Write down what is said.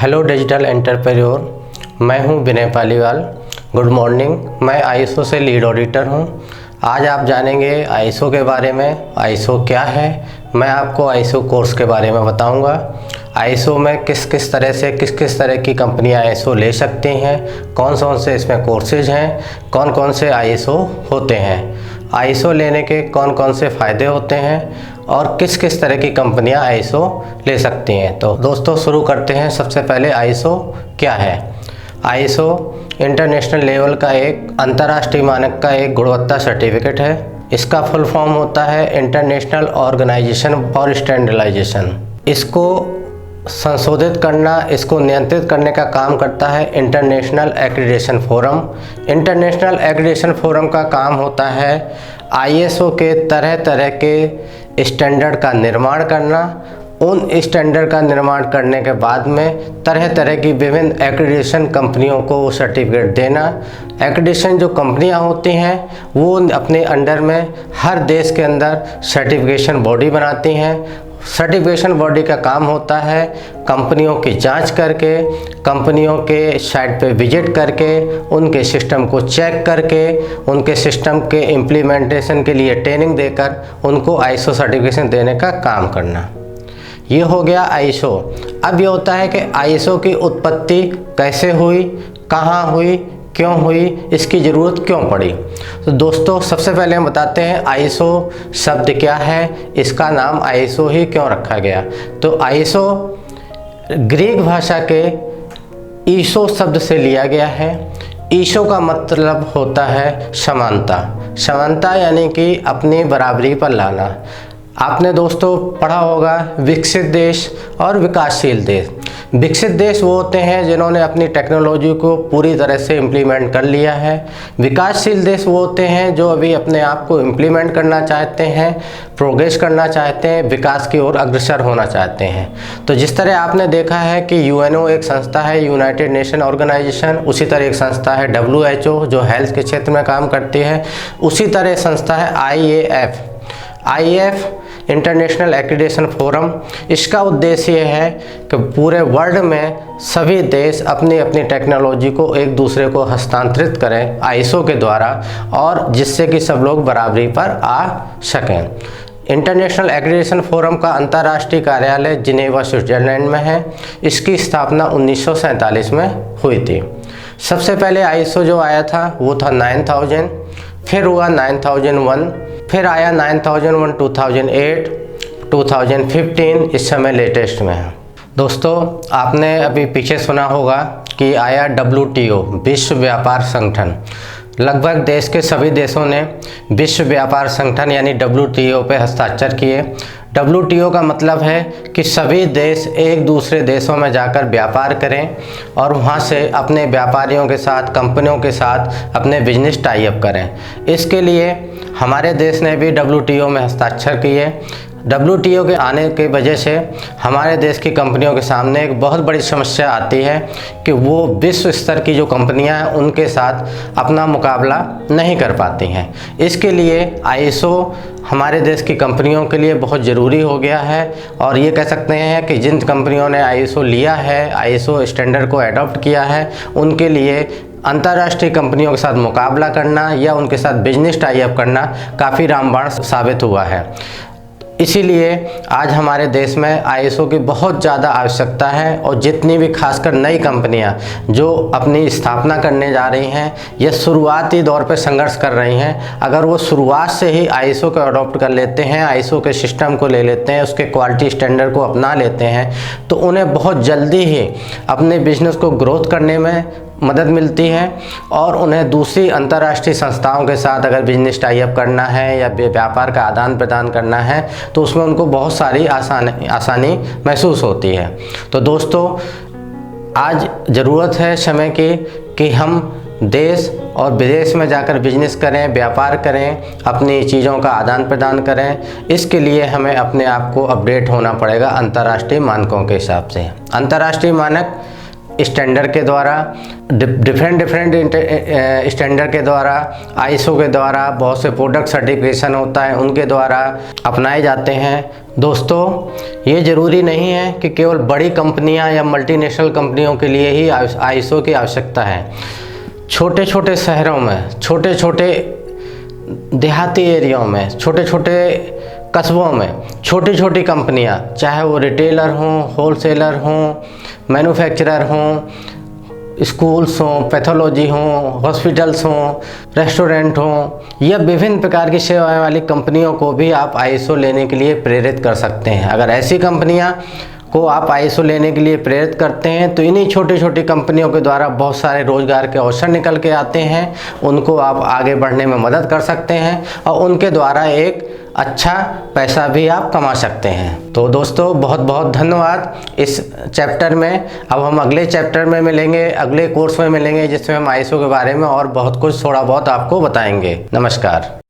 Hello digital entrepreneur, मैं हूं Vinay Paliwal. Good morning. मैं आईएसओ से लीड ऑडिटर हूं। आज आप जानेंगे आईएसओ के बारे में। आईएसओ क्या है, मैं आपको आईएसओ कोर्स के बारे में बताऊंगा। आईएसओ में किस किस तरह की कंपनियां आईएसओ ले सकती हैं, कौन से इसमें कोर्सेज हैं, कौन से आईएसओ होते हैं, आईएसओ लेने के कौन से फ़ायदे होते हैं और किस तरह की कंपनियां आईएसओ ले सकती हैं। तो दोस्तों शुरू करते हैं। सबसे पहले आईएसओ क्या है। आईएसओ इंटरनेशनल लेवल का एक अंतर्राष्ट्रीय मानक का एक गुणवत्ता सर्टिफिकेट है। इसका फुल फॉर्म होता है इंटरनेशनल ऑर्गेनाइजेशन फॉर स्टैंडर्डाइजेशन। इसको संशोधित करना, इसको नियंत्रित करने का काम करता है international accreditation forum. International accreditation forum का काम होता है आईएसओ के तरह के स्टैंडर्ड का निर्माण करना। उन स्टैंडर्ड का निर्माण करने के बाद में तरह की विभिन्न एक्रीडेशन कंपनियों को वो सर्टिफिकेट देना। एक्रीडेशन जो कंपनियां होती हैं वो अपने अंडर में हर देश के अंदर सर्टिफिकेशन बॉडी बनाती हैं। सर्टिफिकेशन बॉडी का काम होता है कंपनियों की जांच करके, कंपनियों के साइट पे विजिट करके, उनके सिस्टम को चेक करके, उनके सिस्टम के इम्प्लीमेंटेशन के लिए ट्रेनिंग देकर उनको आईएसओ सर्टिफिकेशन देने का काम करना। ये हो गया आईएसओ। अब ये होता है कि आईएसओ की उत्पत्ति कैसे हुई, कहाँ हुई, क्यों हुई, इसकी ज़रूरत क्यों पड़ी। तो दोस्तों सबसे पहले हम बताते हैं आईएसओ शब्द क्या है, इसका नाम आईएसओ ही क्यों रखा गया। तो आईएसओ ग्रीक भाषा के ईसो शब्द से लिया गया है। ईसो का मतलब होता है समानता। समानता यानी कि अपनी बराबरी पर लाना। आपने दोस्तों पढ़ा होगा विकसित देश और विकासशील देश। विकसित देश वो होते हैं जिन्होंने अपनी टेक्नोलॉजी को पूरी तरह से इम्प्लीमेंट कर लिया है। विकासशील देश वो होते हैं जो अभी अपने आप को इम्प्लीमेंट करना चाहते हैं, प्रोग्रेस करना चाहते हैं, विकास की ओर अग्रसर होना चाहते हैं। तो जिस तरह आपने देखा है कि यूएनओ एक संस्था है, यूनाइटेड नेशन ऑर्गेनाइजेशन, उसी तरह एक संस्था है डब्ल्यूएचओ जो हेल्थ के क्षेत्र में काम करती है। उसी तरह संस्था है आईएएफ इंटरनेशनल एक्रीडेशन फोरम। इसका उद्देश्य ये है कि पूरे वर्ल्ड में सभी देश अपनी अपनी टेक्नोलॉजी को एक दूसरे को हस्तांतरित करें आईएसओ के द्वारा, और जिससे कि सब लोग बराबरी पर आ सकें। इंटरनेशनल एक्रीडेशन फोरम का अंतर्राष्ट्रीय कार्यालय जिनेवा स्विट्जरलैंड में है। इसकी स्थापना 1947 में हुई थी। सबसे पहले आईएसओ जो आया था वो था 9000, फिर हुआ 9001, फिर आया 9001 2008, 2015, इस समय लेटेस्ट में है। दोस्तों आपने अभी पीछे सुना होगा कि आया WTO विश्व व्यापार संगठन। लगभग देश के सभी देशों ने विश्व व्यापार संगठन यानी WTO पे हस्ताक्षर किए। WTO का मतलब है कि सभी देश एक दूसरे देशों में जाकर व्यापार करें और वहाँ से अपने व्यापारियों के साथ, कंपनियों के साथ अपने बिजनेस टाई अप करें। इसके लिए हमारे देश ने भी WTO में हस्ताक्षर किए। WTO के आने की वजह से हमारे देश की कंपनियों के सामने एक बहुत बड़ी समस्या आती है कि वो विश्व स्तर की जो कंपनियां हैं उनके साथ अपना मुकाबला नहीं कर पाती हैं। इसके लिए आईएसओ हमारे देश की कंपनियों के लिए बहुत ज़रूरी हो गया है। और ये कह सकते हैं कि जिन कंपनियों ने आईएसओ लिया है, आईएसओ स्टैंडर्ड को अडॉप्ट किया है, उनके लिए अंतर्राष्ट्रीय कंपनियों के साथ मुकाबला करना या उनके साथ बिजनेस टाई अप करना काफ़ी रामबाण साबित हुआ है। इसीलिए आज हमारे देश में आईएसओ की बहुत ज़्यादा आवश्यकता है। और जितनी भी खासकर नई कंपनियां जो अपनी स्थापना करने जा रही हैं या शुरुआती दौर पर संघर्ष कर रही हैं, अगर वो शुरुआत से ही आईएसओ को अडॉप्ट कर लेते हैं, आईएसओ के सिस्टम को ले लेते हैं, उसके क्वालिटी स्टैंडर्ड को अपना लेते हैं, तो उन्हें बहुत जल्दी ही अपने बिजनेस को ग्रोथ करने में मदद मिलती है। और उन्हें दूसरी अंतर्राष्ट्रीय संस्थाओं के साथ अगर बिजनेस टाई अप करना है या व्यापार का आदान प्रदान करना है तो उसमें उनको बहुत सारी आसानी महसूस होती है। तो दोस्तों आज ज़रूरत है समय की कि हम देश और विदेश में जाकर बिजनेस करें, व्यापार करें, अपनी चीज़ों का आदान प्रदान करें। इसके लिए हमें अपने आप को अपडेट होना पड़ेगा अंतर्राष्ट्रीय मानकों के हिसाब से। अंतर्राष्ट्रीय मानक स्टैंडर्ड के द्वारा, डिफरेंट स्टैंडर्ड के द्वारा, आईएसओ के द्वारा बहुत से प्रोडक्ट सर्टिफिकेशन होता है, उनके द्वारा अपनाए जाते हैं। दोस्तों, ये ज़रूरी नहीं है कि केवल बड़ी कंपनियां या मल्टीनेशनल कंपनियों के लिए ही आईएसओ की आवश्यकता है। छोटे छोटे शहरों में, छोटे छोटे देहाती एरियाओं में, छोटे छोटे कस्बों में छोटी छोटी कंपनियां, चाहे वो रिटेलर हों, होलसेलर हों, मैन्युफैक्चरर हों, स्कूल्स हों, पैथोलॉजी हों, हॉस्पिटल्स हों, रेस्टोरेंट हों, या विभिन्न प्रकार की सेवाएं वाली कंपनियों को भी आप आईएसओ लेने के लिए प्रेरित कर सकते हैं। अगर ऐसी कंपनियां को आप आईएसओ लेने के लिए प्रेरित करते हैं तो इन्हीं छोटी छोटी कंपनियों के द्वारा बहुत सारे रोजगार के अवसर निकल के आते हैं, उनको आप आगे बढ़ने में मदद कर सकते हैं और उनके द्वारा एक अच्छा पैसा भी आप कमा सकते हैं। तो दोस्तों, बहुत बहुत धन्यवाद इस चैप्टर में। अब हम अगले चैप्टर में मिलेंगे, अगले कोर्स में मिलेंगे, जिसमें हम आईएसओ के बारे में और बहुत कुछ थोड़ा बहुत आपको बताएंगे। नमस्कार।